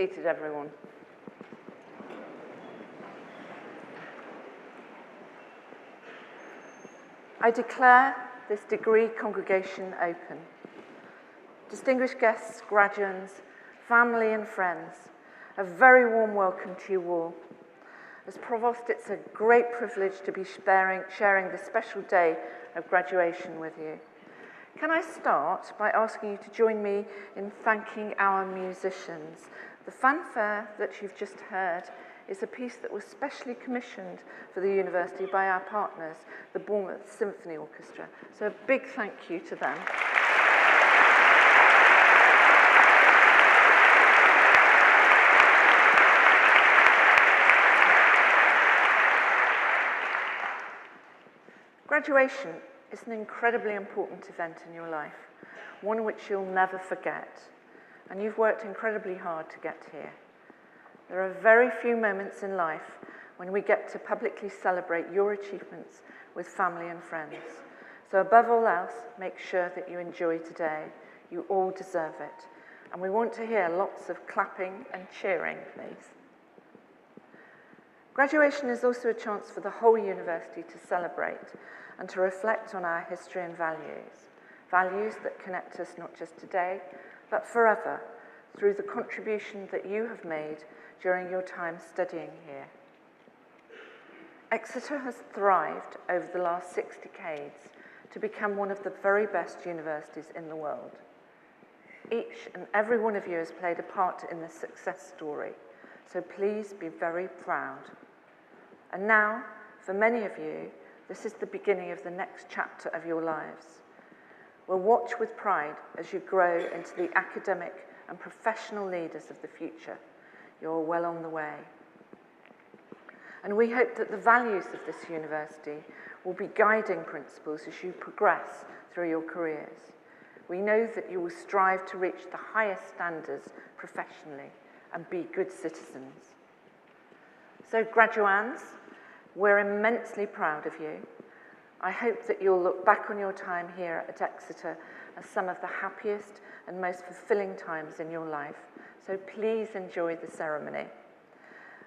seated, everyone. I declare this degree congregation open. Distinguished guests, graduands, family and friends, a very warm welcome to you all. As Provost, it's a great privilege to be sharing this special day of graduation with you. Can I start by asking you to join me in thanking our musicians? The fanfare that you've just heard is a piece that was specially commissioned for the university by our partners, the Bournemouth Symphony Orchestra. So a big thank you to them. Graduation is an incredibly important event in your life, one which you'll never forget, and you've worked incredibly hard to get here. There are very few moments in life when we get to publicly celebrate your achievements with family and friends. So above all else, make sure that you enjoy today. You all deserve it. And we want to hear lots of clapping and cheering, please. Graduation is also a chance for the whole university to celebrate and to reflect on our history and values that connect us not just today, but forever, through the contribution that you have made during your time studying here. Exeter has thrived over the last 6 decades to become one of the very best universities in the world. Each and every one of you has played a part in this success story, so please be very proud. And now, for many of you, this is the beginning of the next chapter of your lives. We'll watch with pride as you grow into the academic and professional leaders of the future. You're well on the way. And we hope that the values of this university will be guiding principles as you progress through your careers. We know that you will strive to reach the highest standards professionally and be good citizens. So, graduands, we're immensely proud of you. I hope that you'll look back on your time here at Exeter as some of the happiest and most fulfilling times in your life. So please enjoy the ceremony.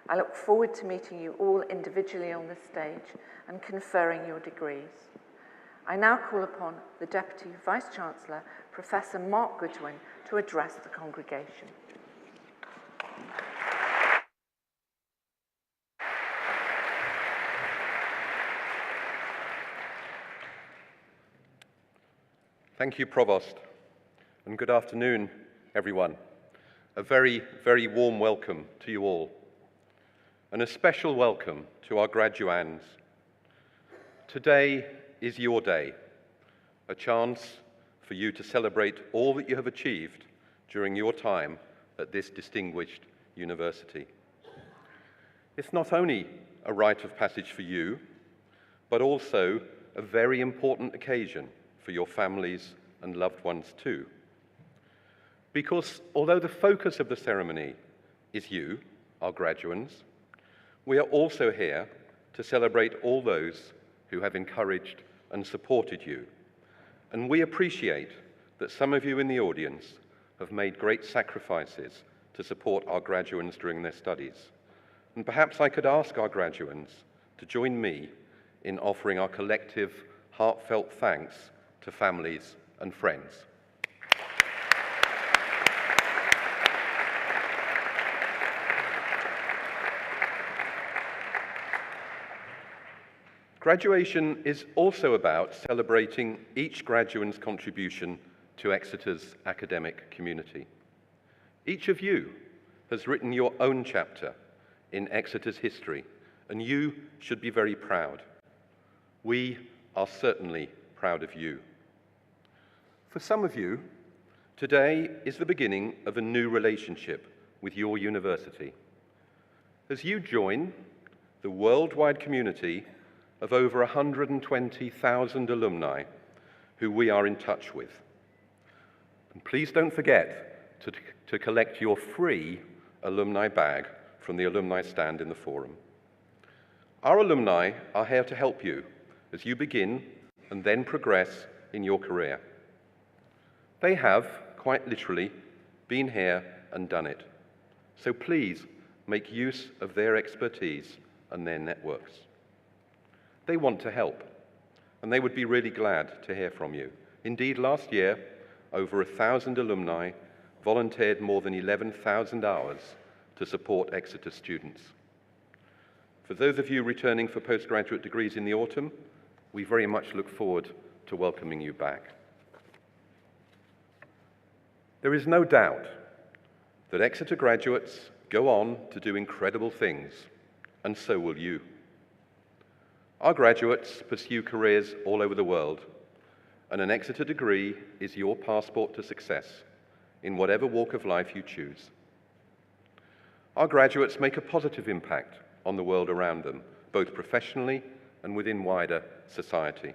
I look forward to meeting you all individually on the stage and conferring your degrees. I now call upon the Deputy Vice-Chancellor, Professor Mark Goodwin, to address the congregation. Thank you, Provost, and good afternoon, everyone. A very, very warm welcome to you all, and a special welcome to our graduands. Today is your day, a chance for you to celebrate all that you have achieved during your time at this distinguished university. It's not only a rite of passage for you, but also a very important occasion for your families and loved ones too. Because although the focus of the ceremony is you, our graduands, we are also here to celebrate all those who have encouraged and supported you. And we appreciate that some of you in the audience have made great sacrifices to support our graduands during their studies. And perhaps I could ask our graduands to join me in offering our collective heartfelt thanks to families and friends. Graduation is also about celebrating each graduand's contribution to Exeter's academic community. Each of you has written your own chapter in Exeter's history, and you should be very proud. We are certainly proud of you. For some of you, today is the beginning of a new relationship with your university. As you join the worldwide community of over 120,000 alumni who we are in touch with. And please don't forget to collect your free alumni bag from the alumni stand in the forum. Our alumni are here to help you as you begin and then progress in your career. They have, quite literally, been here and done it. So please make use of their expertise and their networks. They want to help, and they would be really glad to hear from you. Indeed, last year, over 1,000 alumni volunteered more than 11,000 hours to support Exeter students. For those of you returning for postgraduate degrees in the autumn, we very much look forward to welcoming you back. There is no doubt that Exeter graduates go on to do incredible things, and so will you. Our graduates pursue careers all over the world, and an Exeter degree is your passport to success in whatever walk of life you choose. Our graduates make a positive impact on the world around them, both professionally and within wider society.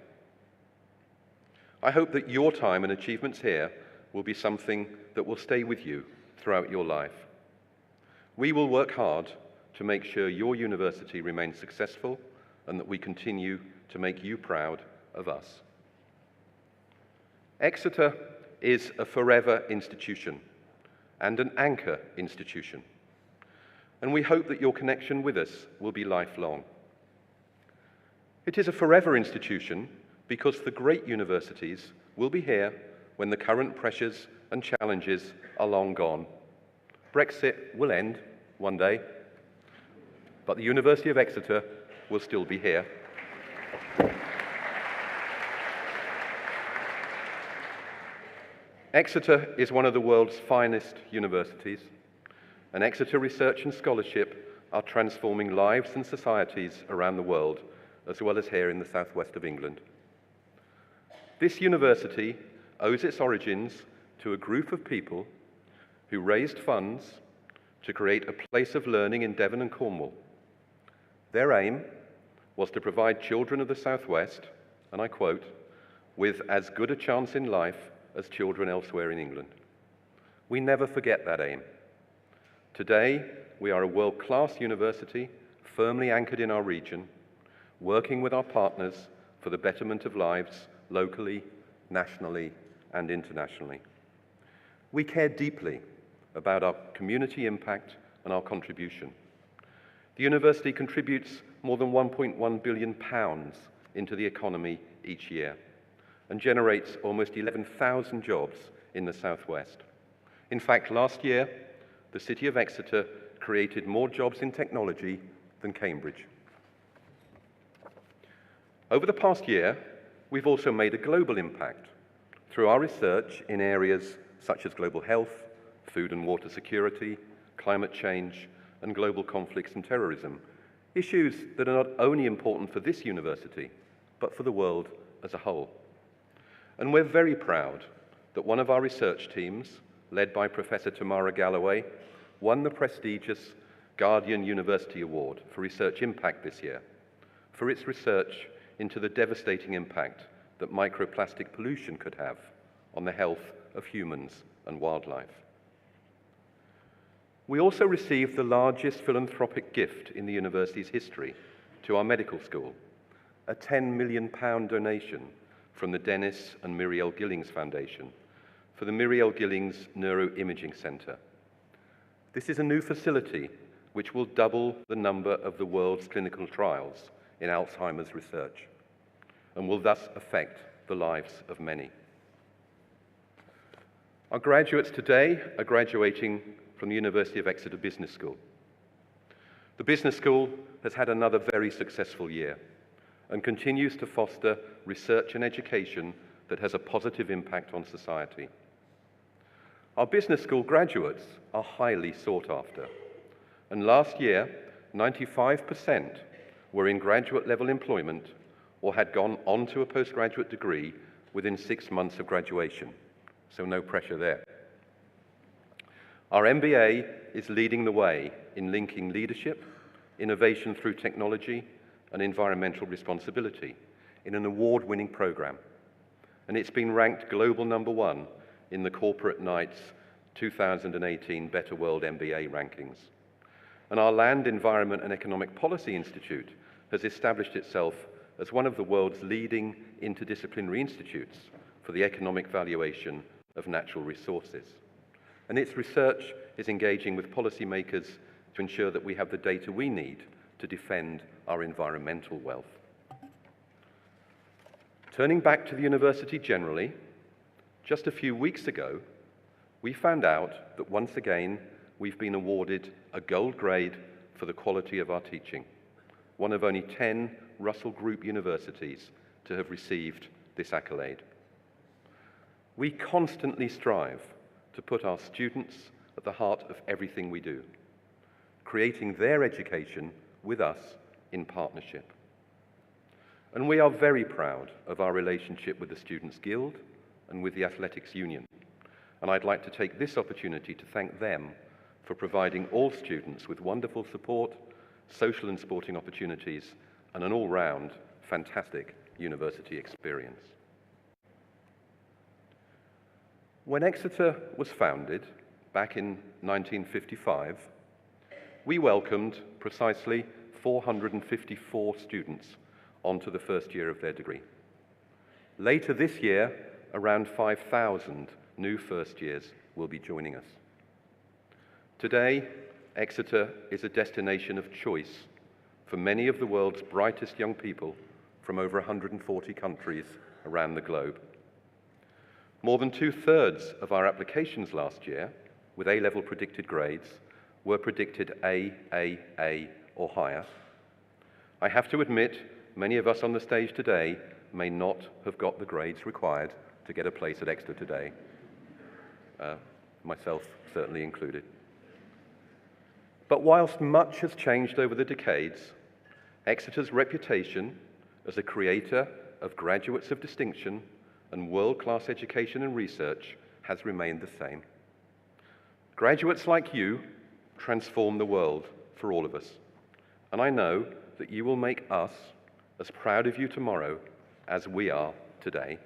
I hope that your time and achievements here will be something that will stay with you throughout your life. We will work hard to make sure your university remains successful and that we continue to make you proud of us. Exeter is a forever institution and an anchor institution, and we hope that your connection with us will be lifelong. It is a forever institution because the great universities will be here when the current pressures and challenges are long gone. Brexit will end one day, but the University of Exeter will still be here. Exeter is one of the world's finest universities, and Exeter research and scholarship are transforming lives and societies around the world, as well as here in the southwest of England. This university owes its origins to a group of people who raised funds to create a place of learning in Devon and Cornwall. Their aim was to provide children of the southwest, and I quote, with as good a chance in life as children elsewhere in England. We never forget that aim. Today, we are a world-class university, firmly anchored in our region, working with our partners for the betterment of lives locally, nationally, and internationally. We care deeply about our community impact and our contribution. The university contributes more than £1.1 billion into the economy each year and generates almost 11,000 jobs in the southwest. In fact, last year, the city of Exeter created more jobs in technology than Cambridge. Over the past year, we've also made a global impact through our research in areas such as global health, food and water security, climate change, and global conflicts and terrorism, issues that are not only important for this university, but for the world as a whole. And we're very proud that one of our research teams, led by Professor Tamara Galloway, won the prestigious Guardian University Award for Research Impact this year for its research into the devastating impact that microplastic pollution could have on the health of humans and wildlife. We also received the largest philanthropic gift in the university's history to our medical school, a £10 million donation from the Dennis and Muriel Gillings Foundation for the Muriel Gillings Neuroimaging Centre. This is a new facility which will double the number of the world's clinical trials in Alzheimer's research and will thus affect the lives of many. Our graduates today are graduating from the University of Exeter Business School. The Business School has had another very successful year and continues to foster research and education that has a positive impact on society. Our business school graduates are highly sought after, and last year, 95% were in graduate-level employment or had gone on to a postgraduate degree within 6 months of graduation, so no pressure there. Our MBA is leading the way in linking leadership, innovation through technology, and environmental responsibility in an award-winning program. And it's been ranked global #1 in the Corporate Knights 2018 Better World MBA rankings. And our Land, Environment and Economic Policy Institute has established itself as one of the world's leading interdisciplinary institutes for the economic valuation of natural resources. and its research is engaging with policymakers to ensure that we have the data we need to defend our environmental wealth. Turning back to the university generally, just a few weeks ago, we found out that once again, we've been awarded a gold grade for the quality of our teaching, one of only 10 Russell Group universities to have received this accolade. We constantly strive to put our students at the heart of everything we do, creating their education with us in partnership. And we are very proud of our relationship with the Students' Guild and with the Athletics Union. And I'd like to take this opportunity to thank them for providing all students with wonderful support, social and sporting opportunities, and an all-round fantastic university experience. When Exeter was founded back in 1955, we welcomed precisely 454 students onto the first year of their degree. Later this year, around 5,000 new first years will be joining us. Today, Exeter is a destination of choice for many of the world's brightest young people from over 140 countries around the globe. More than 2/3 of our applications last year, with A-level predicted grades, were predicted A, or higher. I have to admit, many of us on the stage today may not have got the grades required to get a place at Exeter today, myself certainly included. But whilst much has changed over the decades, Exeter's reputation as a creator of graduates of distinction and world-class education and research has remained the same. Graduates like you transform the world for all of us, and I know that you will make us as proud of you tomorrow as we are today.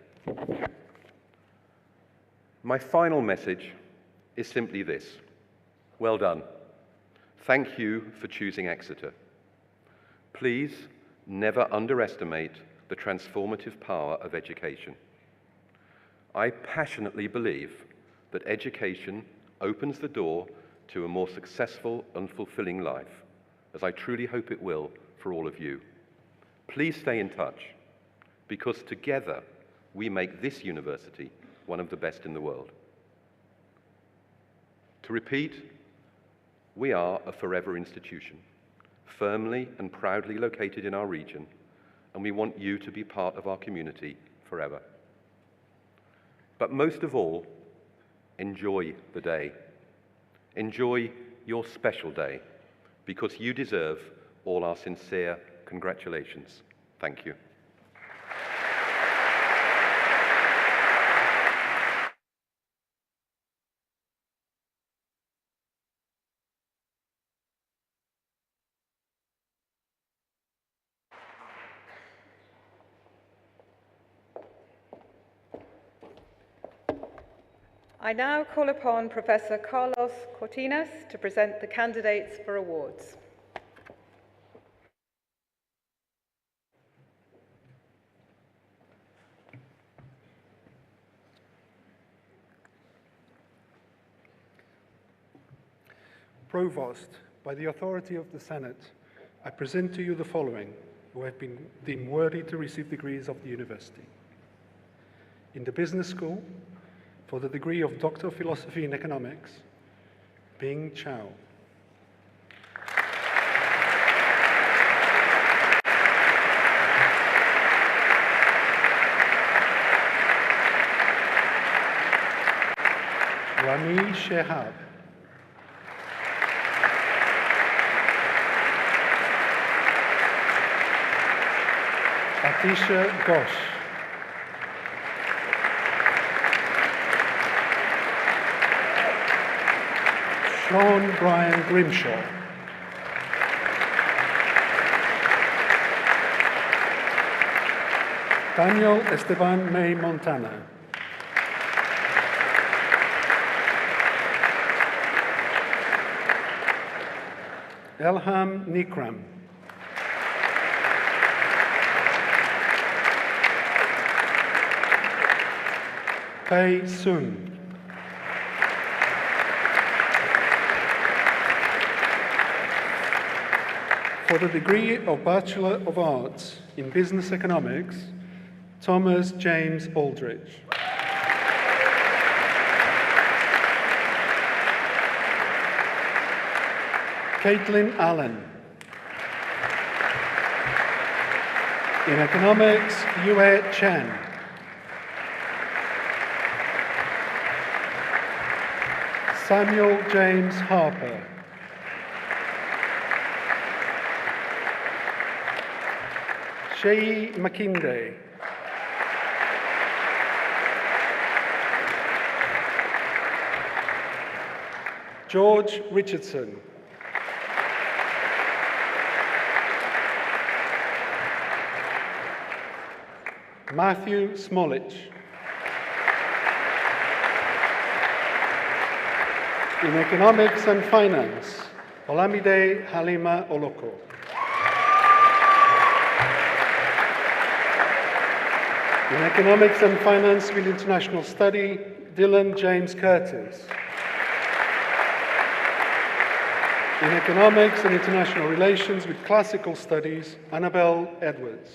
My final message is simply this: well done. Thank you for choosing Exeter. Please never underestimate the transformative power of education. I passionately believe that education opens the door to a more successful and fulfilling life, as I truly hope it will for all of you. Please stay in touch, because together we make this university one of the best in the world. To repeat, we are a forever institution, firmly and proudly located in our region, and we want you to be part of our community forever. But most of all, enjoy the day. Enjoy your special day, because you deserve all our sincere congratulations. Thank you. I now call upon Professor Carlos Cortinas to present the candidates for awards. Provost, by the authority of the Senate, I present to you the following, who have been deemed worthy to receive degrees of the university. In the Business School, for the degree of Doctor of Philosophy in Economics, Bing Chao. Rami Shehab. Atisha Ghosh. Sean Brian Grimshaw. Daniel Esteban May Montana. Elham Nikram. Pei Sun. For the degree of Bachelor of Arts in Business Economics, Thomas James Aldridge. Caitlin Allen. In Economics, Yue Chen. Samuel James Harper. Sheyi Makinde. George Richardson. Matthew Smolich. In Economics and Finance, Olamide Halima Oloko. In Economics and Finance with International Study, Dylan James Curtis. In Economics and International Relations with Classical Studies, Annabelle Edwards.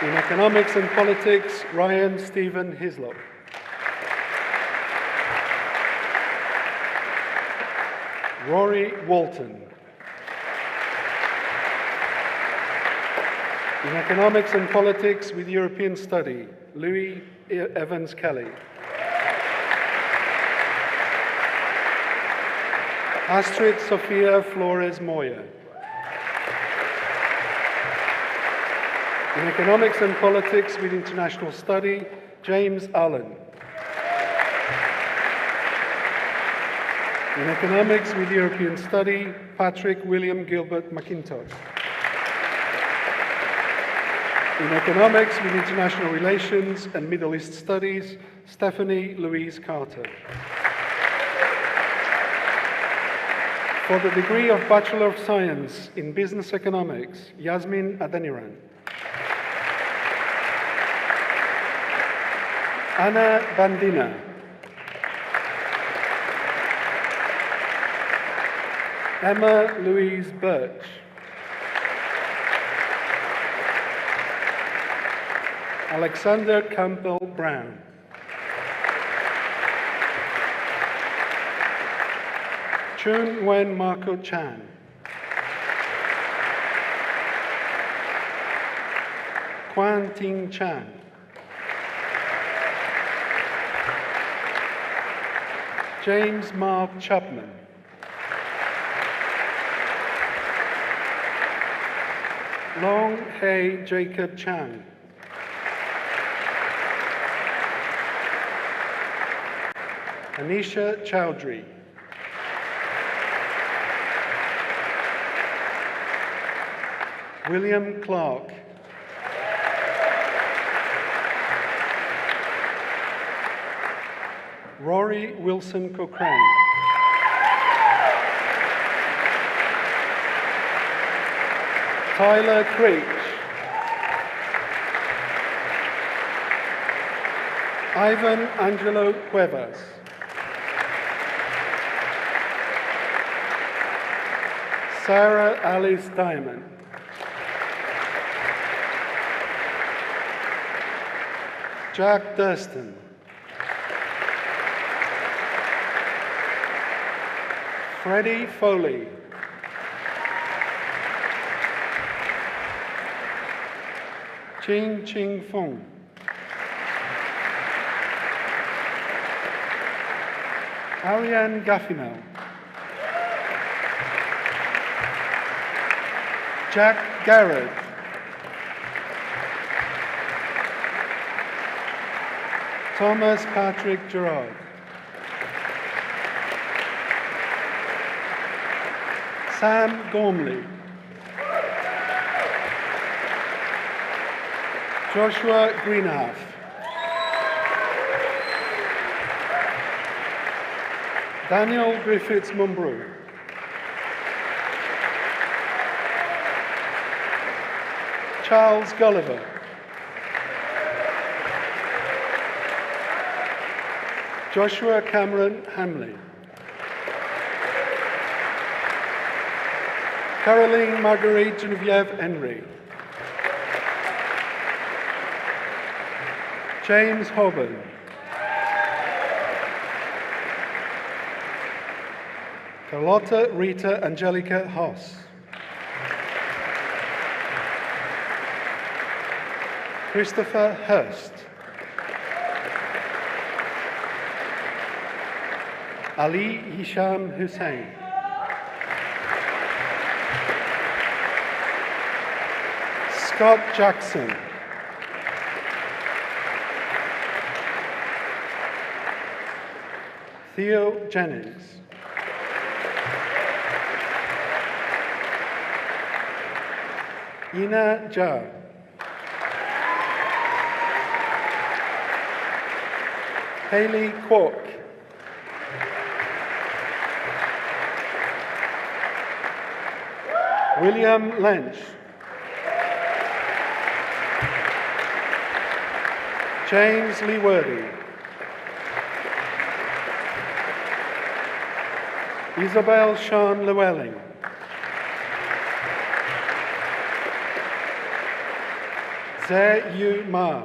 In Economics and Politics, Ryan Stephen Hislop. Rory Walton. In Economics and Politics with European Study, Louis Evans Kelly. Astrid Sophia Flores Moya. In Economics and Politics with International Study, James Allen. In Economics with European Study, Patrick William Gilbert McIntosh. In Economics with International Relations and Middle East Studies, Stephanie Louise Carter. For the degree of Bachelor of Science in Business Economics, Yasmin Adeniran. Anna Bandina. Emma Louise Birch. Alexander Campbell Brown. Chun Wen Marco Chan. Quan Ting Chan. James Mark Chapman. Long Hei Jacob Chang. Anisha Chowdhury. William Clark. Rory Wilson Cochrane. Tyler Creech. Ivan Angelo Cuevas. Sarah Alice Diamond. Jack Durston. Freddie Foley. Ching Ching Fong. Ariane Gaffinel. Jack Garrett. Thomas Patrick Gerard. Sam Gormley. Joshua Greenhalf. Daniel Griffiths Mumbroo. Charles Gulliver. Joshua Cameron Hamley. Caroline Marguerite Geneviève Henry. James Hoban. Carlotta Rita Angelica Haas. Christopher Hurst. Ali Hisham Hussain. Scott Jackson. Theo Jennings. Ina Jha. Haley Kwok. William Lynch. James Lee Worthy. Isabel Sean Llewellyn. Ze Yu Ma.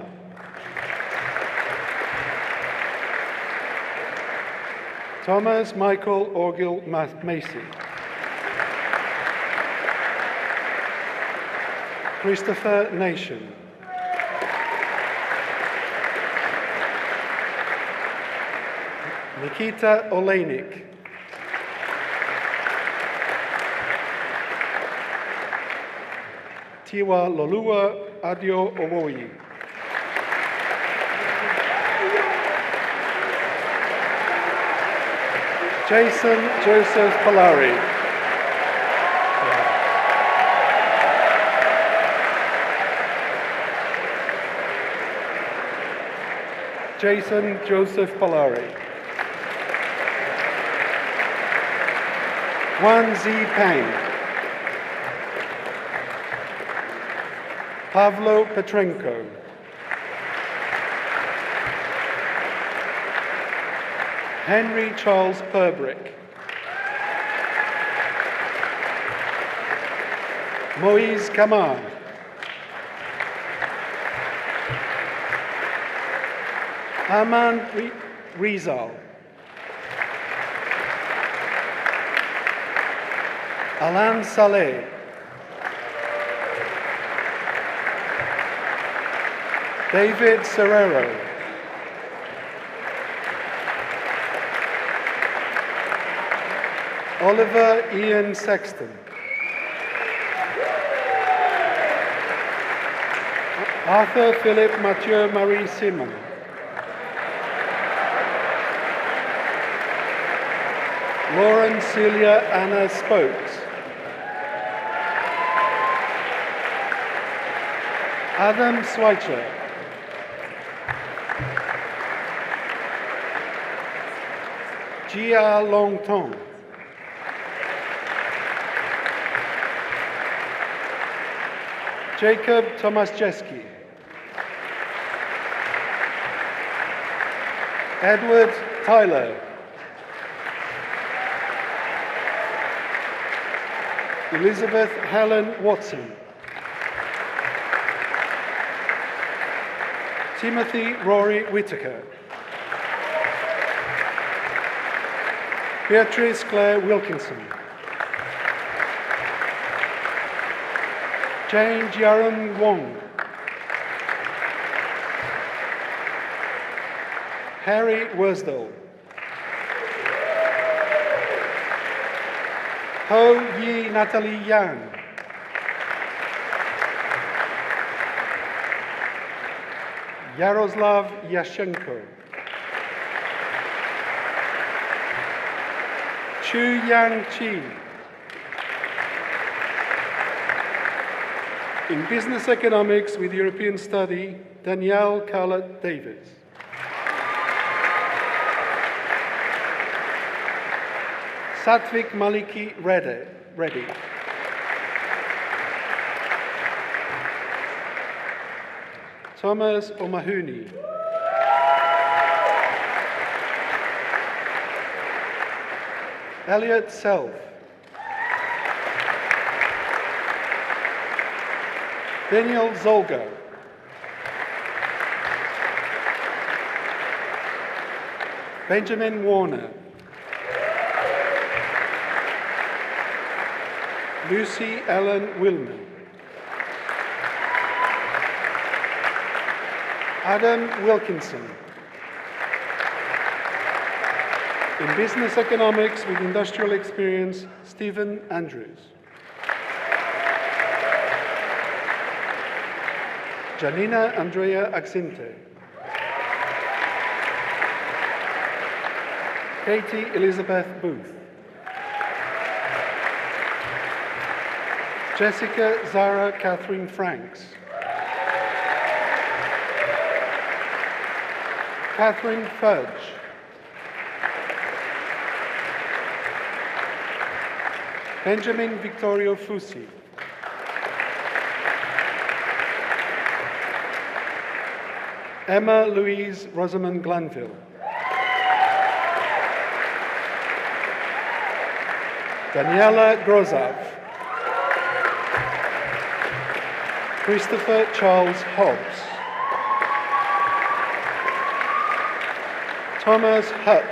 Thomas Michael Orgil Macy. Christopher Nation. Nikita Olejnik. Tiwa Lolua Adio Owoyi. Jason Joseph Polari. Jason Joseph Polari. Juan Z. Pang. Pavlo Petrenko. Henry Charles Perbrick. Moise Kamar. Aman Rizal. Alan Saleh. David Serrero. Oliver Ian Sexton. Arthur Philip Mathieu Marie Simon. Lauren Celia Anna Spokes. Adam Schweitzer. Jia Longtong. Jacob Tomaszewski. Edward Tyler. Elizabeth Helen Watson. Timothy Rory Whitaker. Beatrice Claire Wilkinson. Jane Jiaran Wong. Harry Worsdale. Ho Yi Natalie Yang. Yaroslav Yashenko. Chu Yang Chi. In Business Economics with European Study, Danielle Carlett Davis. Satvik Maliki Reddy. Thomas O'Mahony. Elliot Self. Daniel Zolgo. Benjamin Warner. Lucy Ellen Willman. Adam Wilkinson. In Business Economics with Industrial Experience, Stephen Andrews. Janina Andrea Axinte. Katie Elizabeth Booth. Jessica Zara Catherine Franks. Catherine Fudge. Benjamin Victorio Fusi. Emma Louise Rosamond Glanville. Daniela Grozov. Christopher Charles Hobbs. Thomas Hutt.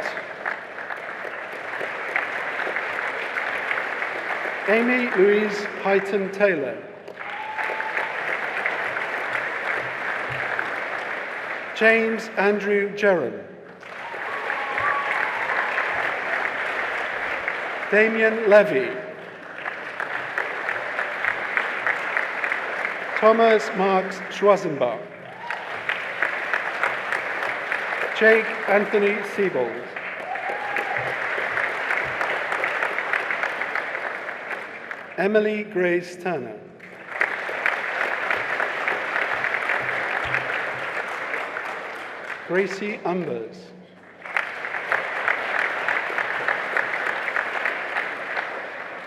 Amy Louise Hyton Taylor. James Andrew Jerram. Damien Levy. Thomas Marks Schwarzenbach. Jake Anthony Siebold. Emily Grace Turner. Gracie Umbers.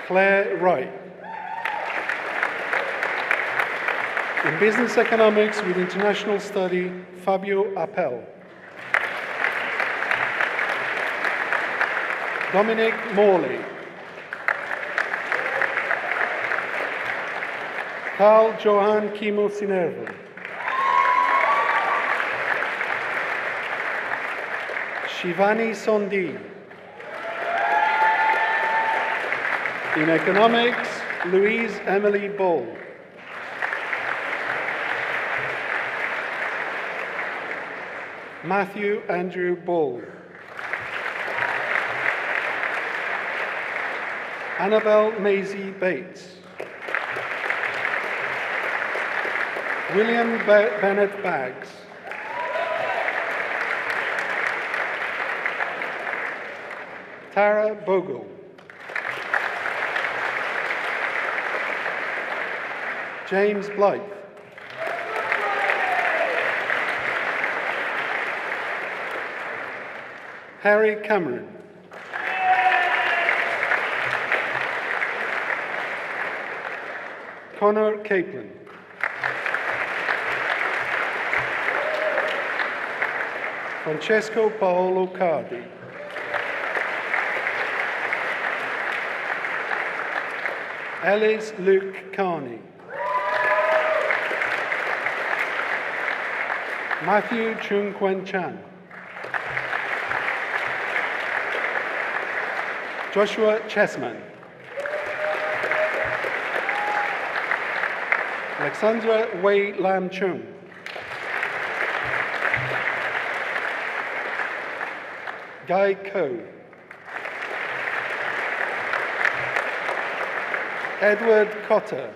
Claire Wright. In Business Economics with International Study, Fabio Appel. Dominic Morley. Carl Johan Kimo Sinervo. Shivani Sondi. In Economics, Louise Emily Ball. Matthew Andrew Ball. Annabelle Maisie Bates. William Bennett Baggs. Tara Bogle. James Blythe. Harry Cameron. Connor Caplan. Francesco Paolo Cardi. Alice Luke Carney. Matthew Chung Quen Chan. Joshua Chessman. Alexandra Wei Lam Chung. Guy Coe. Edward Cotter.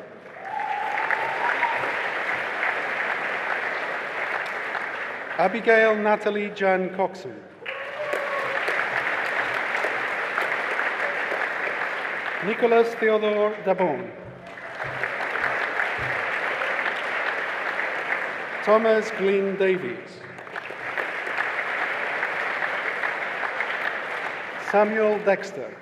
Abigail Natalie Jan Coxon. Nicholas Theodore Dabon. Thomas Glynn Davies. Samuel Dexter.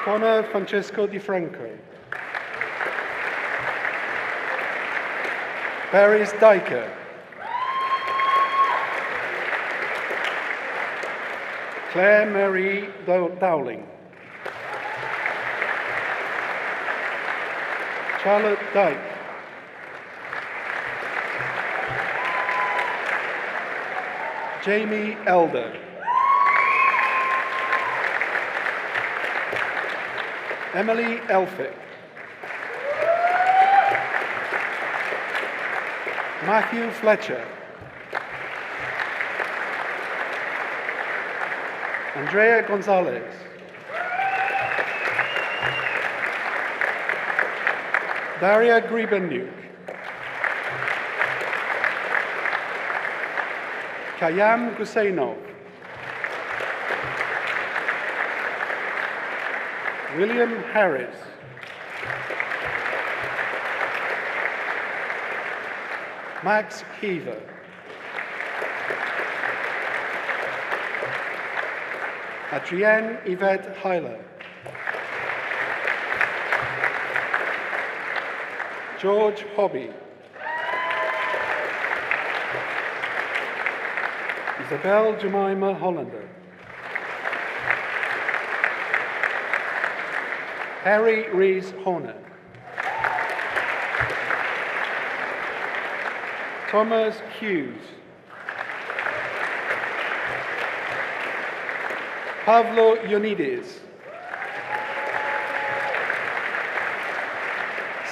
Connor Francesco Di Franco. Paris Dyker. Claire Marie Dowling. Charlotte Dyke. Jamie Elder. Emily Elphick. Matthew Fletcher. Andrea Gonzalez. Daria Gribenuk. Kayam Gusainov. William Harris. Max Heaver. Adrienne Yvette Heiler. George Hobby. Isabel Jemima Hollander. Harry Rees Horner. Thomas Hughes. Pavlo Ioannidis.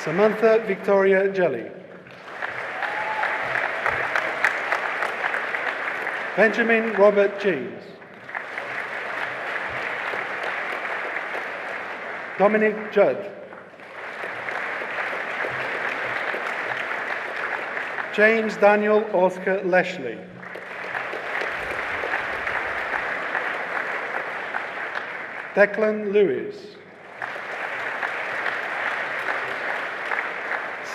Samantha Victoria Jelly. Benjamin Robert James. Dominic Judd. James Daniel Oscar Leshley. Declan Lewis.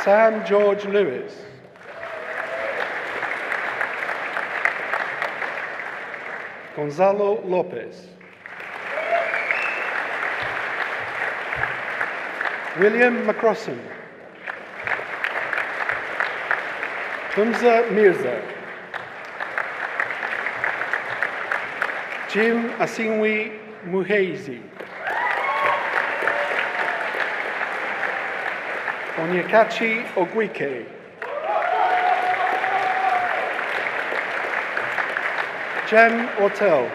Sam George Lewis. Gonzalo Lopez. William McCrossan. Humza Mirza. Jim Asingwi Muheizi. Onyekachi Ogwike. Jem Ortel.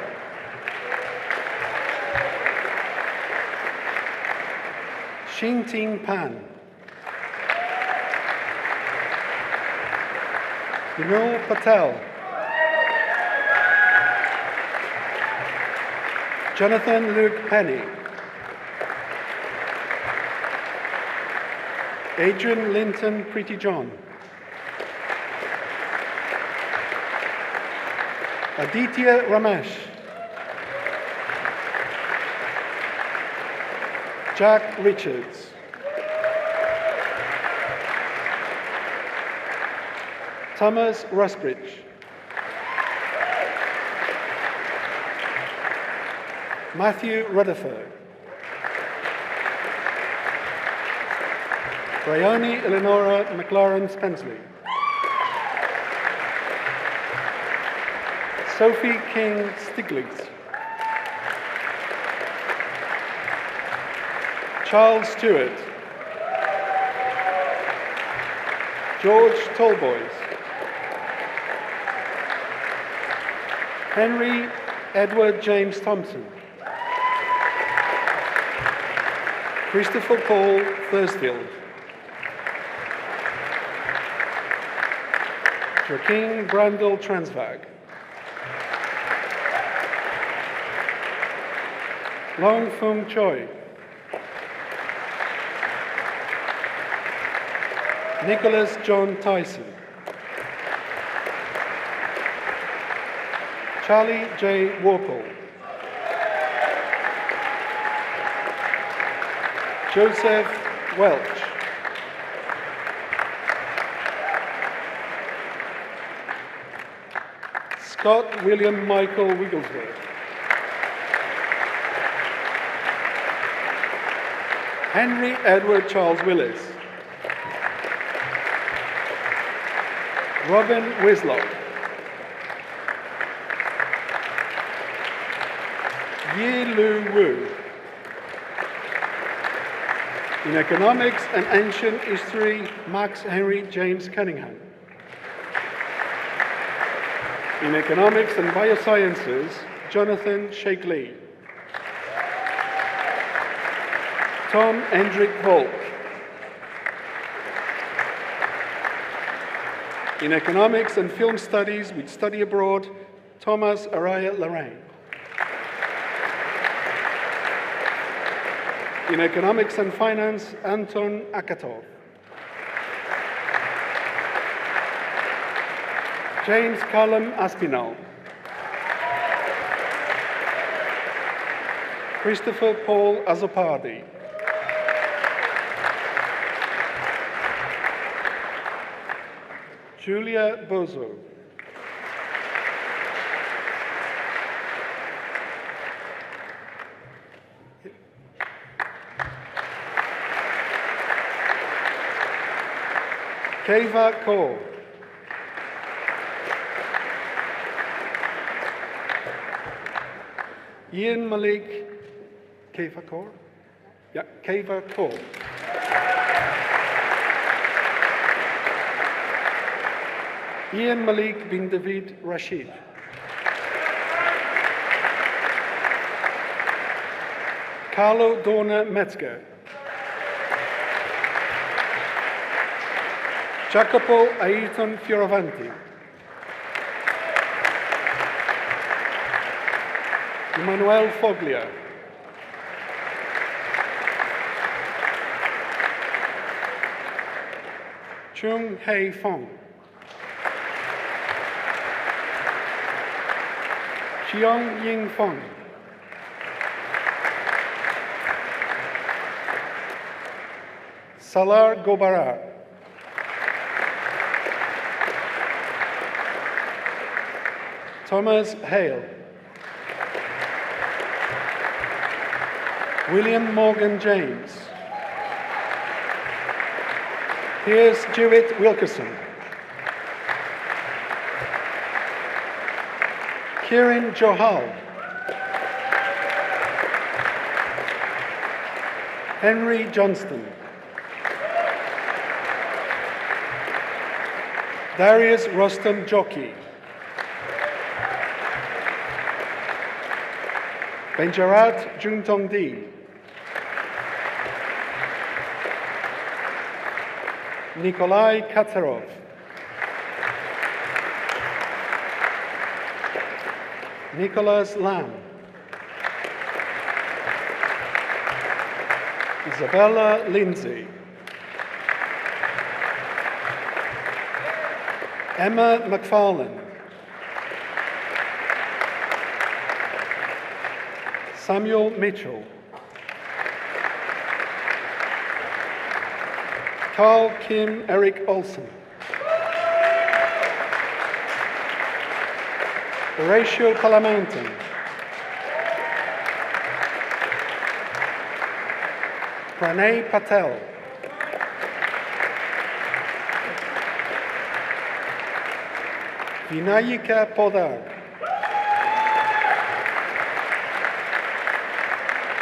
Xingting Pan. Vinod Patel. Jonathan Luke Penny. Adrian Linton Pretty John. Aditya Ramesh. Jack Richards. Thomas Rusbridge. Matthew Rutherford. Bryony Eleonora McLaren Spensley. Sophie King Stiglitz. Charles Stewart. George Tallboys. Henry Edward James Thompson. Christopher Paul Thursfield. Joaquin Brandel Transvag. Long Fung Choi. Nicholas John Tyson. Charlie J. Warple. Joseph Welch. Scott William Michael Wigglesworth. Henry Edward Charles Willis. Robin Wislock. Yi Lu Wu. In economics and ancient history, Max Henry James Cunningham. In economics and biosciences, Jonathan Shakely. Tom Hendrik Volk. In economics and film studies with study abroad, Thomas Araya Lorraine. In economics and finance, Anton Akatov. James Callum Aspinall. Christopher Paul Azopardi. Julia Bozo. Keva Kaur. Ian Malik. Keva Kaur? Yeah, Keva Kaur. Ian Malik bin David Rashid. Carlo Dorna Metzger. Jacopo Ayrton Fioravanti. Emmanuel Foglia. Chung Hei Fong. Xiong Ying Fong. Salar Gobara. Thomas Hale. William Morgan James. Piers Jewett Wilkerson. Kieran Johal. Henry Johnston. Darius Rostam Jockey. Benjarat Juntongdi. Nikolai Katsarov. Nicholas Lamb. Isabella Lindsay. Emma McFarlane. Samuel Mitchell. Carl Kim Eric Olsen. Horatio Palamountain. Pranay Patel. Vinayika Podar.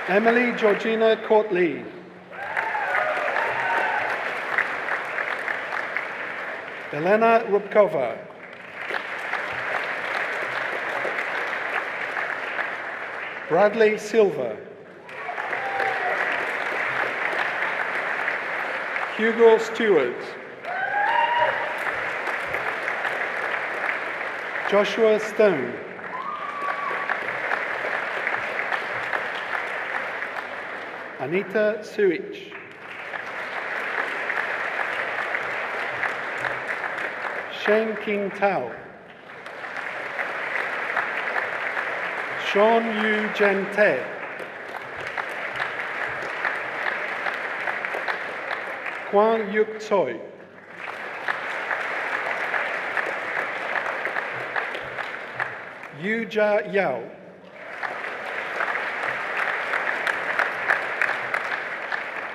Emily Georgina Courtley. Elena Rubkova. Bradley Silva. Hugo Stewart. Joshua Stone. Anita Suich. Shane King Tao. Sean Yu Jen Te. Kwang Yuk Choi. Yu Jia Yao.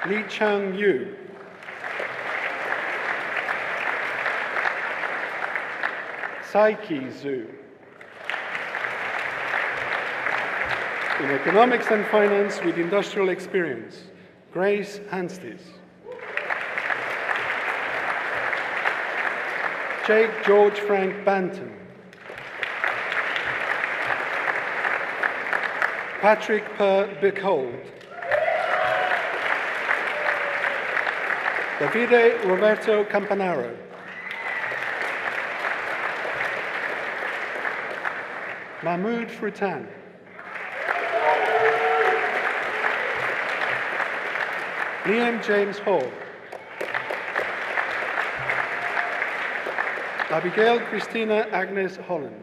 Li Chang Yu. Saiki Zhu. In economics and finance with industrial experience, Grace Hanstis. Jake George Frank Banton. Patrick Per Bickhold. Davide Roberto Campanaro. Mahmoud Frutan. Liam James Hall. Abigail Christina Agnes Holland.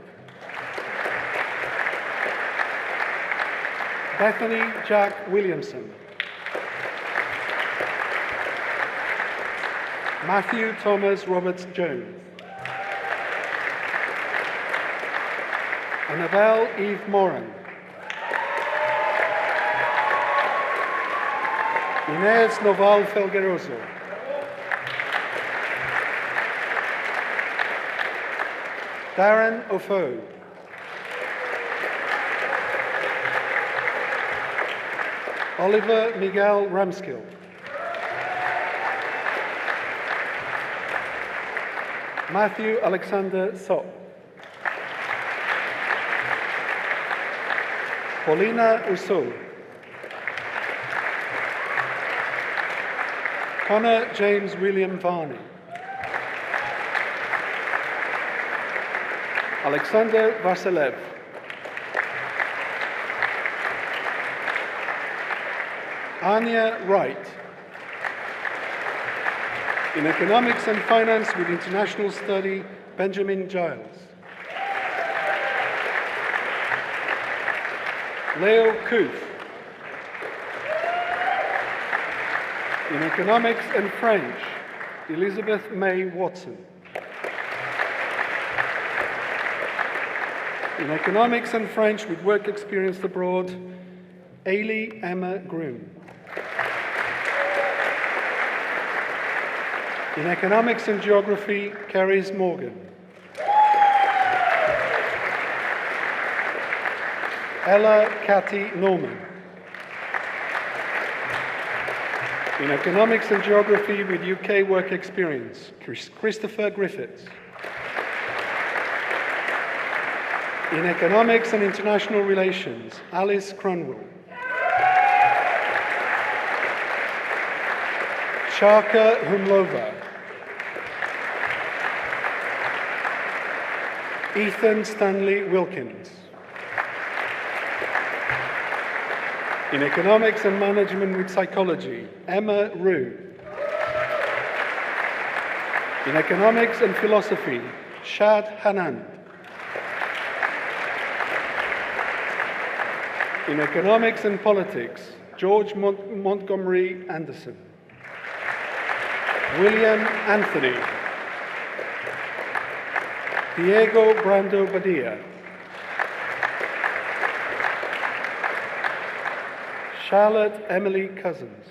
Bethany Jack Williamson. Matthew Thomas Roberts Jones. Annabelle Eve Moran. Inez Noval Felgueroso. Darren Ofoe. Oliver Miguel Ramskill. Matthew Alexander Sopp. Paulina Rousseau. Connor James William Varney. Alexander Vasilev. Anya Wright. In Economics and Finance with International Study, Benjamin Giles. Leo Koof. In Economics and French, Elizabeth May Watson. In Economics and French with work experience abroad, Ailey Emma Groom. In Economics and Geography, Caris Morgan. Ella Cathy Norman. In Economics and Geography with UK work experience, Christopher Griffiths. In Economics and International Relations, Alice Cranwell. Sharka Humlova. Ethan Stanley Wilkins. In Economics and Management with Psychology, Emma Rue. In Economics and Philosophy, Shad Hanan. In Economics and Politics, George Montgomery Anderson. William Anthony. Diego Brando Badia. Charlotte Emily Cousins.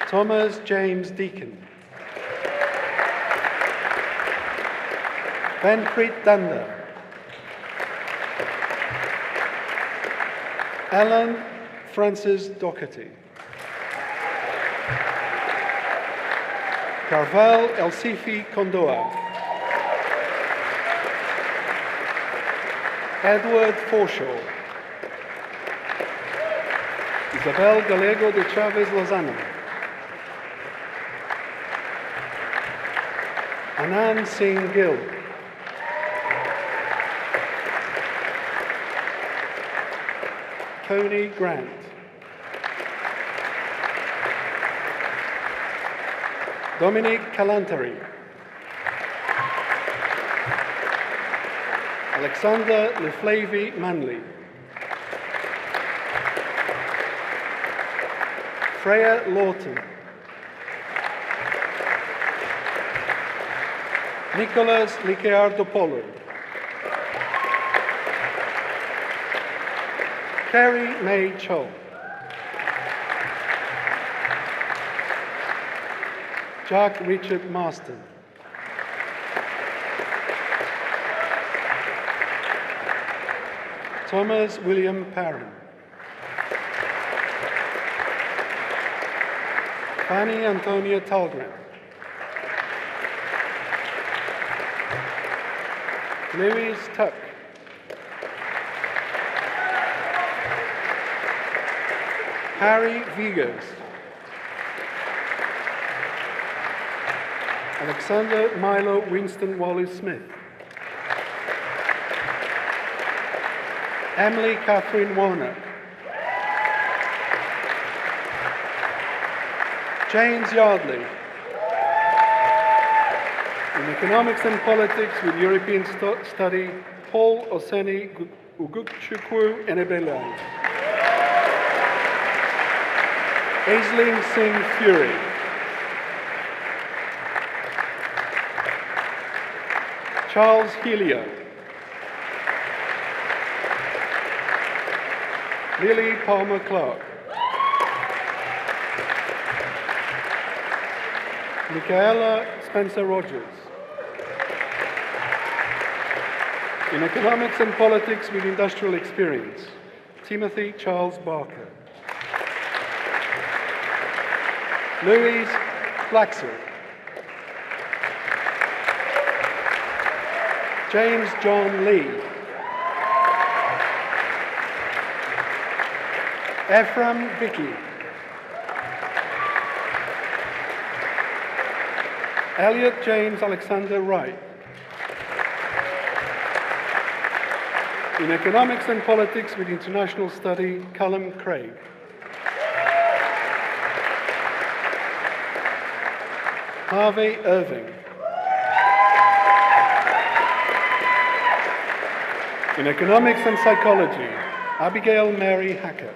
Thomas James Deacon. Benpreet Danda. Ellen Francis Doherty. Carvel Elsifi Kondoa. Edward Forshaw. Isabel Gallego de Chavez Lozano. Anand Singh Gill. Tony Grant. Dominic Kalantari. Alexander Leflavy Manley. Freya Lawton. Nicholas Liceardopoulou. Carrie May Cho. Jack Richard Marston. Thomas William Parham. Fanny Antonia Talgren. Louise Tuck. Harry Vigas. Alexander Milo Winston Wallace Smith. Emily Catherine Warnock. James Yardley. In Economics and Politics with European Study, Paul Oseni Uguchukwu Enebelai. Aisling Singh Fury. Charles Helio. Lily Palmer Clark. Michaela Spencer Rogers. In Economics and Politics with Industrial Experience, Timothy Charles Barker. Louise Flaxer. James John Lee. Ephraim Vicky. Elliot James Alexander Wright. In Economics and Politics with International Study, Callum Craig. Harvey Irving. In Economics and Psychology, Abigail Mary Hacker.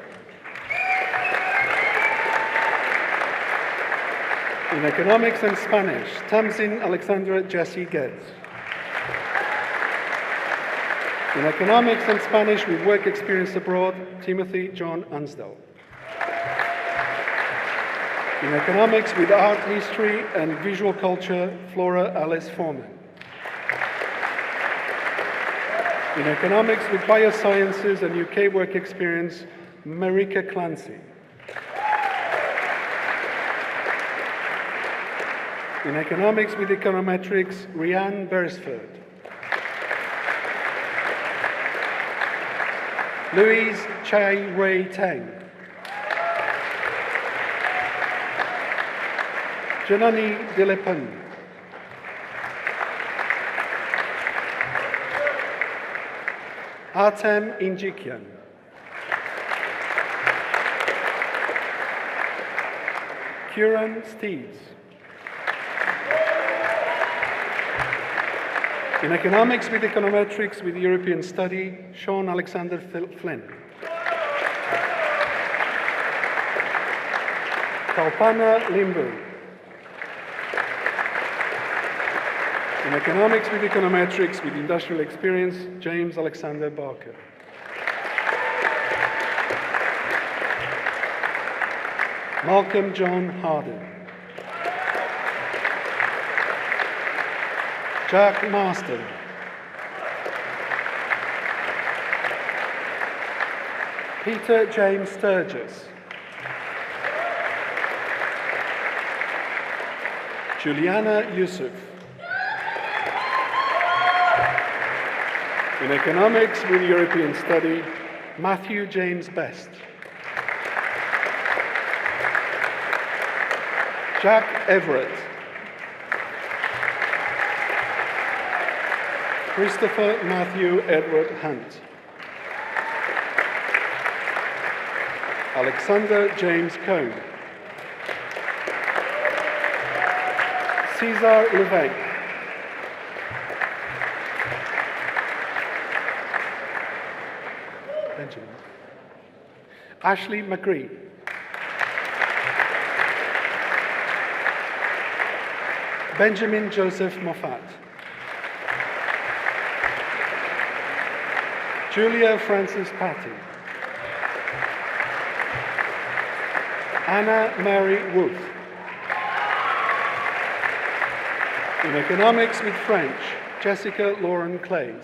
In Economics and Spanish, Tamsin Alexandra Jessie Getz. In Economics and Spanish with Work Experience Abroad, Timothy John Ansdell. In Economics with Art History and Visual Culture, Flora Alice Foreman. In Economics with Biosciences and UK Work Experience, Marika Clancy. In Economics with Econometrics, Rianne Beresford. Louise Chai Wei Teng. Janani Dilepan. Artem Injikyan. Kieran Steeds. In Economics with Econometrics with European Study, Sean Alexander Flynn. Kalpana Limbu. In Economics with Econometrics with Industrial Experience, James Alexander Barker. Malcolm John Harden. Jack Marston. Peter James Sturgis. Juliana Yusuf. In Economics with European Study, Matthew James Best. Jack Everett. Christopher Matthew Edward Hunt. Alexander James Cohn. Cesar Levesque. Benjamin. Ashley McGree. Benjamin Joseph Moffat. Julia Frances Patty. Anna Mary Wolf. In Economics with French, Jessica Lauren Clays.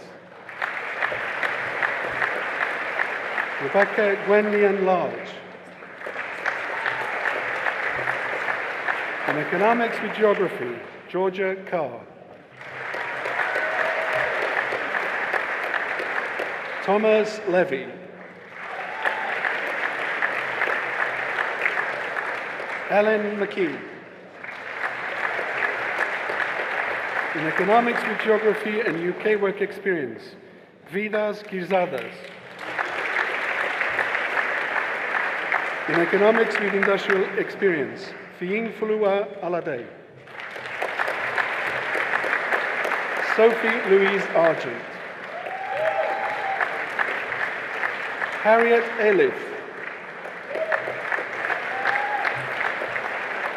Rebecca Gwenlyan Large. In Economics with Geography, Georgia Carr. Thomas Levy. Ellen McKee. In Economics with Geography and UK Work Experience, Vidas Girzadas. In Economics with Industrial Experience, Fiyin Fulua Alade. Sophie Louise Argent. Harriet Elif.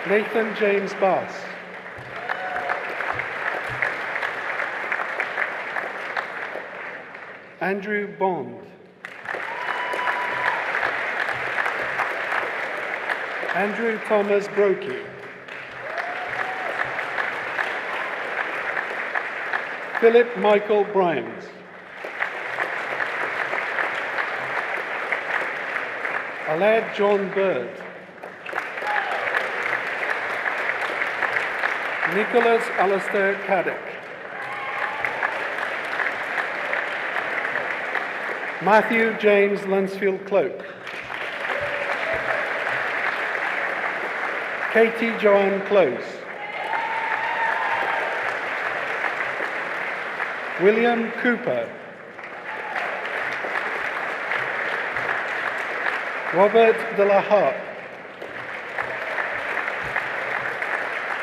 Nathan James Bass. Andrew Bond. Andrew Thomas Brokey. Philip Michael Bryant. Aled John Bird. Nicholas Alistair Caddick. Matthew James Lansfield Cloak. Katie Joanne Close. William Cooper. Robert de la Harpe.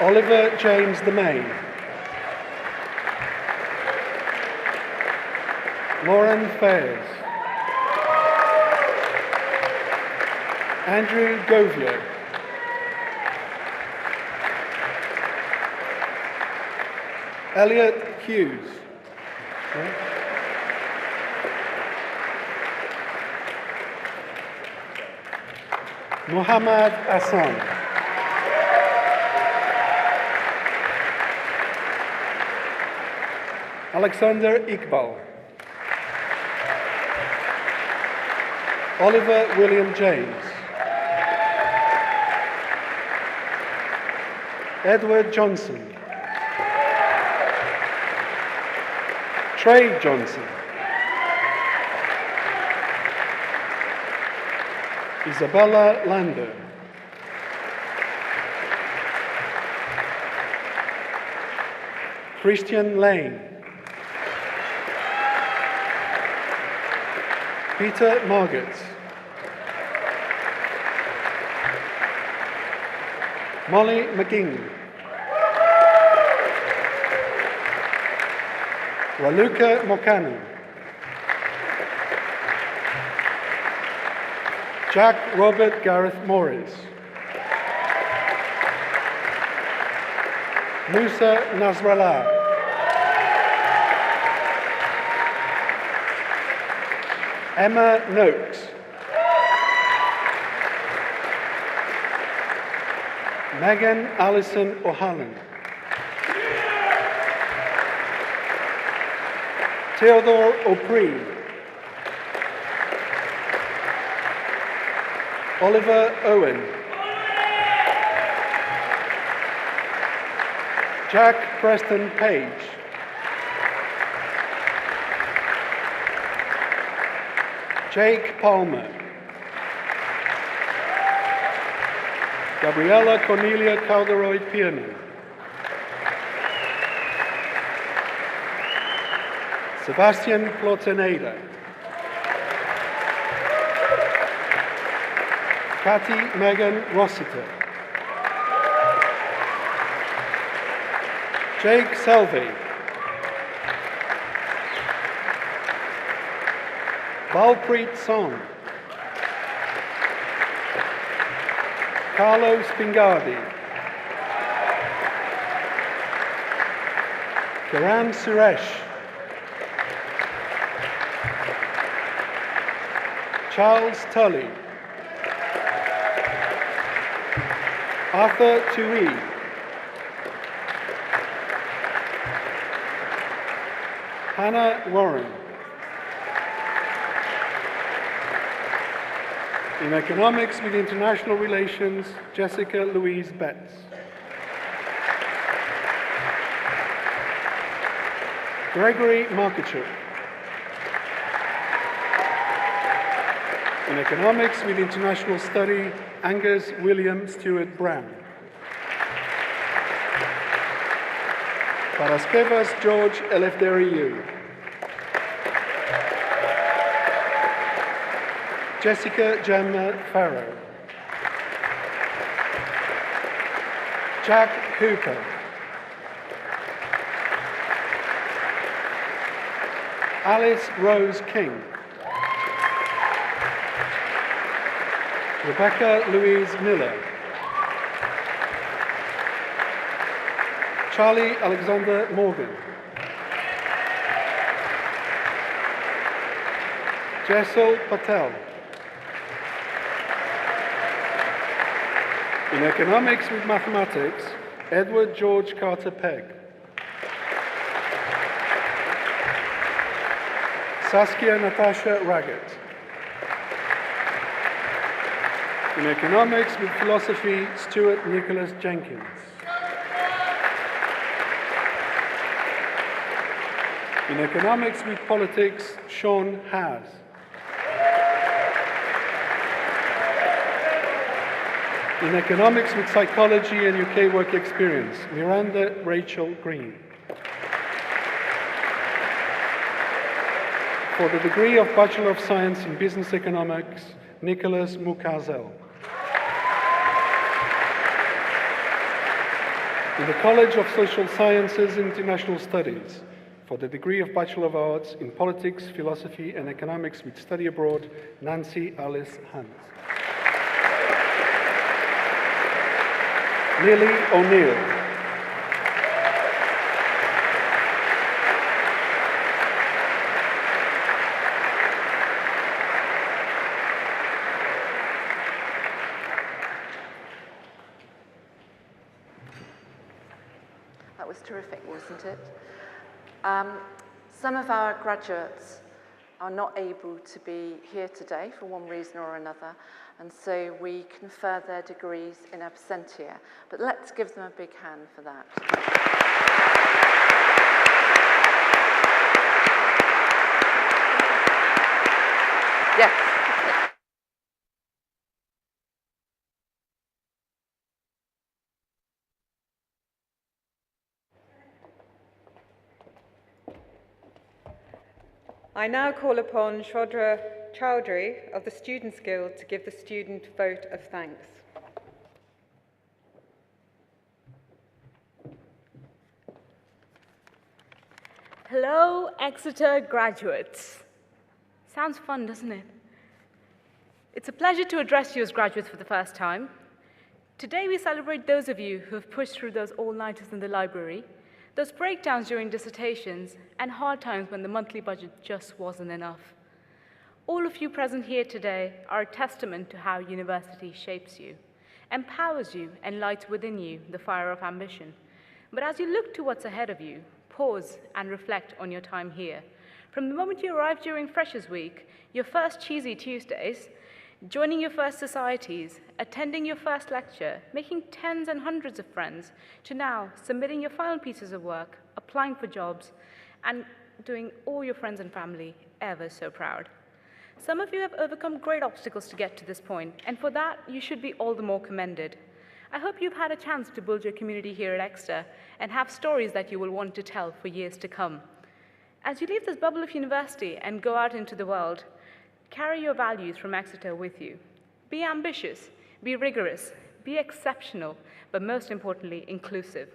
Oliver James DeMaine. Lauren Fayers. Andrew Govio. Elliot Hughes. Muhammad Hassan. Alexander Iqbal. Oliver William James. Edward Johnson. Trey Johnson. Isabella Lando. Christian Lane. Peter Margetts. Molly McGing. Raluca Mokanu. Jack Robert Gareth Morris. Musa Nasrallah. Emma Noakes. Megan Allison O'Halloran. Theodore O'Pree. Oliver Owen. Jack Preston Page. Jake Palmer. Gabriella Cornelia Calderoy-Piernan. Sebastian Ploteneda. Kathy Megan Rossiter. Jake Selvey. Balpreet Song. Carlo Spingardi. Kiran Suresh. Charles Tully. Arthur Tui. Hannah Warren. In Economics with International Relations, Jessica Louise Betts. Gregory Markichuk. In Economics with International Study, Angus William Stewart Brown. Paraskevas George Eleftheriou. Jessica Gemma Farrow. Jack Hooper. Alice Rose King. Rebecca Louise Miller. Charlie Alexander Morgan. Jessel Patel. In Economics with Mathematics, Edward George Carter Pegg. Saskia Natasha Raggett. In Economics with Philosophy, Stuart Nicholas Jenkins. In Economics with Politics, Sean Haas. In Economics with Psychology and UK Work Experience, Miranda Rachel Green. For the degree of Bachelor of Science in Business Economics, Nicholas Mukazel. In the College of Social Sciences and International Studies, for the degree of Bachelor of Arts in Politics, Philosophy and Economics with Study Abroad, Nancy Alice Hunt. Lily O'Neill. That was terrific, wasn't it? Some of our graduates are not able to be here today for one reason or another, and so we confer their degrees in absentia. But let's give them a big hand for that. Yes. I now call upon Shodra Chowdhury of the Students' Guild to give the student vote of thanks. Hello, Exeter graduates. Sounds fun, doesn't it? It's a pleasure to address you as graduates for the first time. Today we celebrate those of you who have pushed through those all-nighters in the library, those breakdowns during dissertations, and hard times when the monthly budget just wasn't enough. All of you present here today are a testament to how university shapes you, empowers you, and lights within you the fire of ambition. But as you look to what's ahead of you, pause and reflect on your time here. From the moment you arrived during Freshers' Week, your first cheesy Tuesdays, joining your first societies, attending your first lecture, making tens and hundreds of friends, to now submitting your final pieces of work, applying for jobs, and doing all your friends and family ever so proud. Some of you have overcome great obstacles to get to this point, and for that, you should be all the more commended. I hope you've had a chance to build your community here at Exeter and have stories that you will want to tell for years to come. As you leave this bubble of university and go out into the world, carry your values from Exeter with you. Be ambitious, be rigorous, be exceptional, but most importantly, inclusive.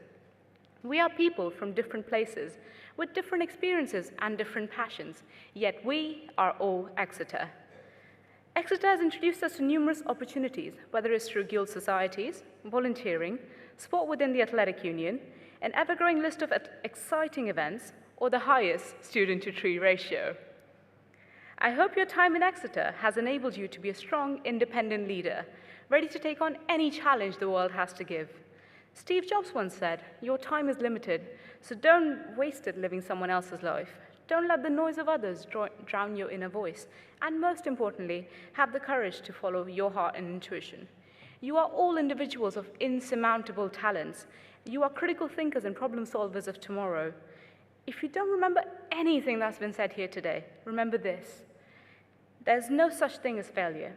We are people from different places with different experiences and different passions, yet we are all Exeter. Exeter has introduced us to numerous opportunities, whether it's through guild societies, volunteering, sport within the athletic union, an ever-growing list of exciting events, or the highest student-to-tree ratio. I hope your time in Exeter has enabled you to be a strong, independent leader, ready to take on any challenge the world has to give. Steve Jobs once said, "Your time is limited, so don't waste it living someone else's life. Don't let the noise of others drown your inner voice. And most importantly, have the courage to follow your heart and intuition. You are all individuals of insurmountable talents. You are critical thinkers and problem solvers of tomorrow. If you don't remember anything that's been said here today, remember this. There's no such thing as failure.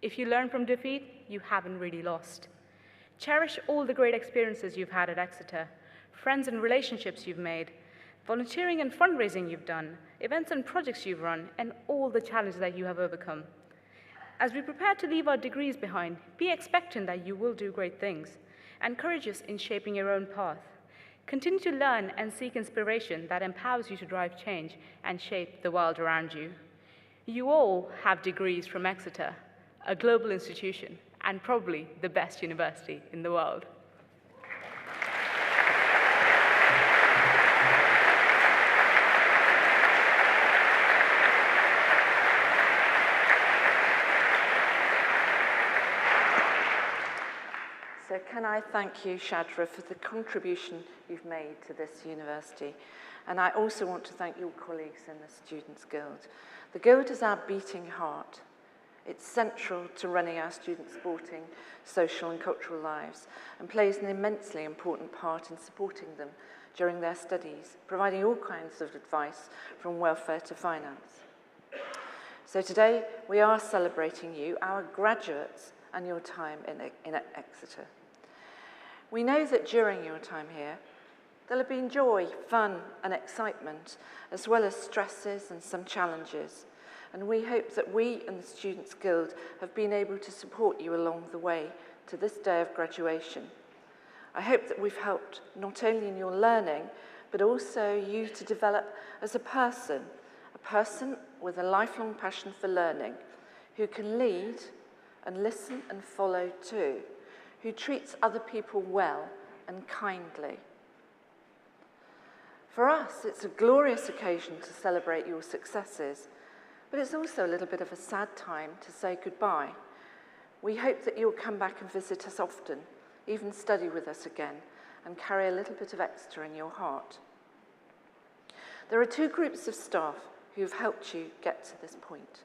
If you learn from defeat, you haven't really lost. Cherish all the great experiences you've had at Exeter, friends and relationships you've made, volunteering and fundraising you've done, events and projects you've run, and all the challenges that you have overcome. As we prepare to leave our degrees behind, be expectant that you will do great things, and courageous in shaping your own path. Continue to learn and seek inspiration that empowers you to drive change and shape the world around you. You all have degrees from Exeter, a global institution, and probably the best university in the world. So can I thank you, Shadra, for the contribution you've made to this university. And I also want to thank your colleagues in the Students' Guild. The Guild is our beating heart. It's central to running our student sporting, social and cultural lives and plays an immensely important part in supporting them during their studies, providing all kinds of advice from welfare to finance. So today we are celebrating you, our graduates, and your time in Exeter. We know that during your time here, there'll have been joy, fun and excitement, as well as stresses and some challenges. And we hope that we and the Students' Guild have been able to support you along the way to this day of graduation. I hope that we've helped not only in your learning, but also you to develop as a person with a lifelong passion for learning, who can lead and listen and follow too, who treats other people well and kindly. For us, it's a glorious occasion to celebrate your successes, but it's also a little bit of a sad time to say goodbye. We hope that you'll come back and visit us often, even study with us again, and carry a little bit of Exeter in your heart. There are two groups of staff who've helped you get to this point.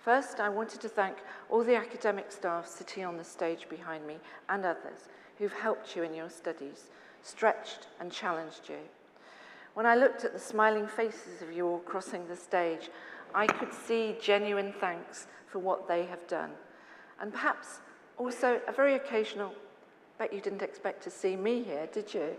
First, I wanted to thank all the academic staff sitting on the stage behind me and others who've helped you in your studies, stretched and challenged you. When I looked at the smiling faces of you all crossing the stage, I could see genuine thanks for what they have done. And perhaps also a very occasional, bet you didn't expect to see me here, did you?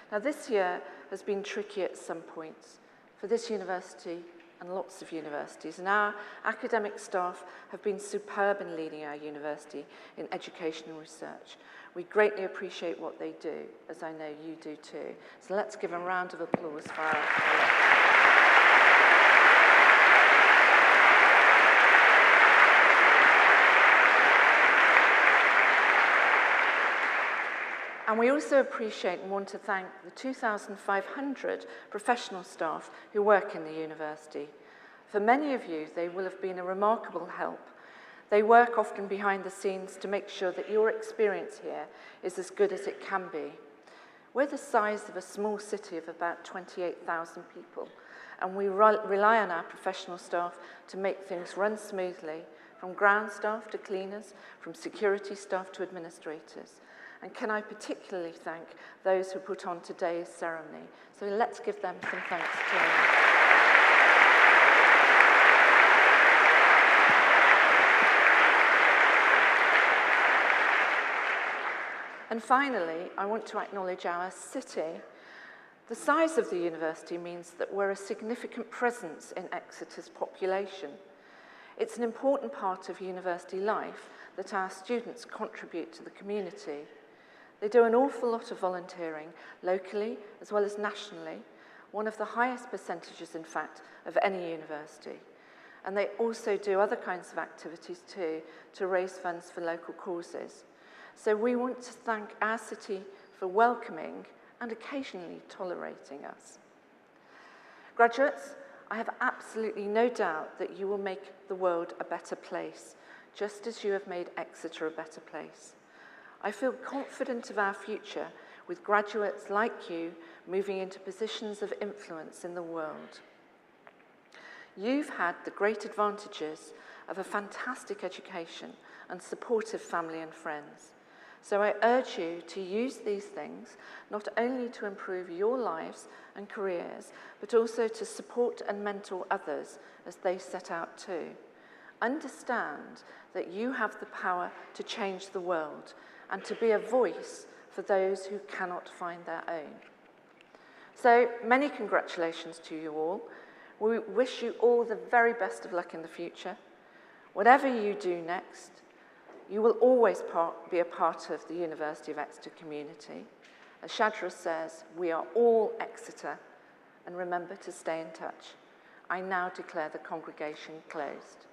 Now this year has been tricky at some points for this university and lots of universities, and our academic staff have been superb in leading our university in education and research. We greatly appreciate what they do, as I know you do too. So let's give a round of applause for our colleagues. And we also appreciate and want to thank the 2,500 professional staff who work in the university. For many of you, they will have been a remarkable help. They work often behind the scenes to make sure that your experience here is as good as it can be. We're the size of a small city of about 28,000 people, and we rely on our professional staff to make things run smoothly, from ground staff to cleaners, from security staff to administrators. And can I particularly thank those who put on today's ceremony. So let's give them some thanks too. And finally, I want to acknowledge our city. The size of the university means that we're a significant presence in Exeter's population. It's an important part of university life that our students contribute to the community. They do an awful lot of volunteering, locally as well as nationally, one of the highest percentages, in fact, of any university. And they also do other kinds of activities too, to raise funds for local causes. So we want to thank our city for welcoming and occasionally tolerating us. Graduates, I have absolutely no doubt that you will make the world a better place, just as you have made Exeter a better place. I feel confident of our future with graduates like you moving into positions of influence in the world. You've had the great advantages of a fantastic education and supportive family and friends. So I urge you to use these things not only to improve your lives and careers, but also to support and mentor others as they set out too. Understand that you have the power to change the world and to be a voice for those who cannot find their own. So many congratulations to you all. We wish you all the very best of luck in the future. Whatever you do next, you will always be a part of the University of Exeter community. As Shadra says, we are all Exeter, and remember to stay in touch. I now declare the congregation closed.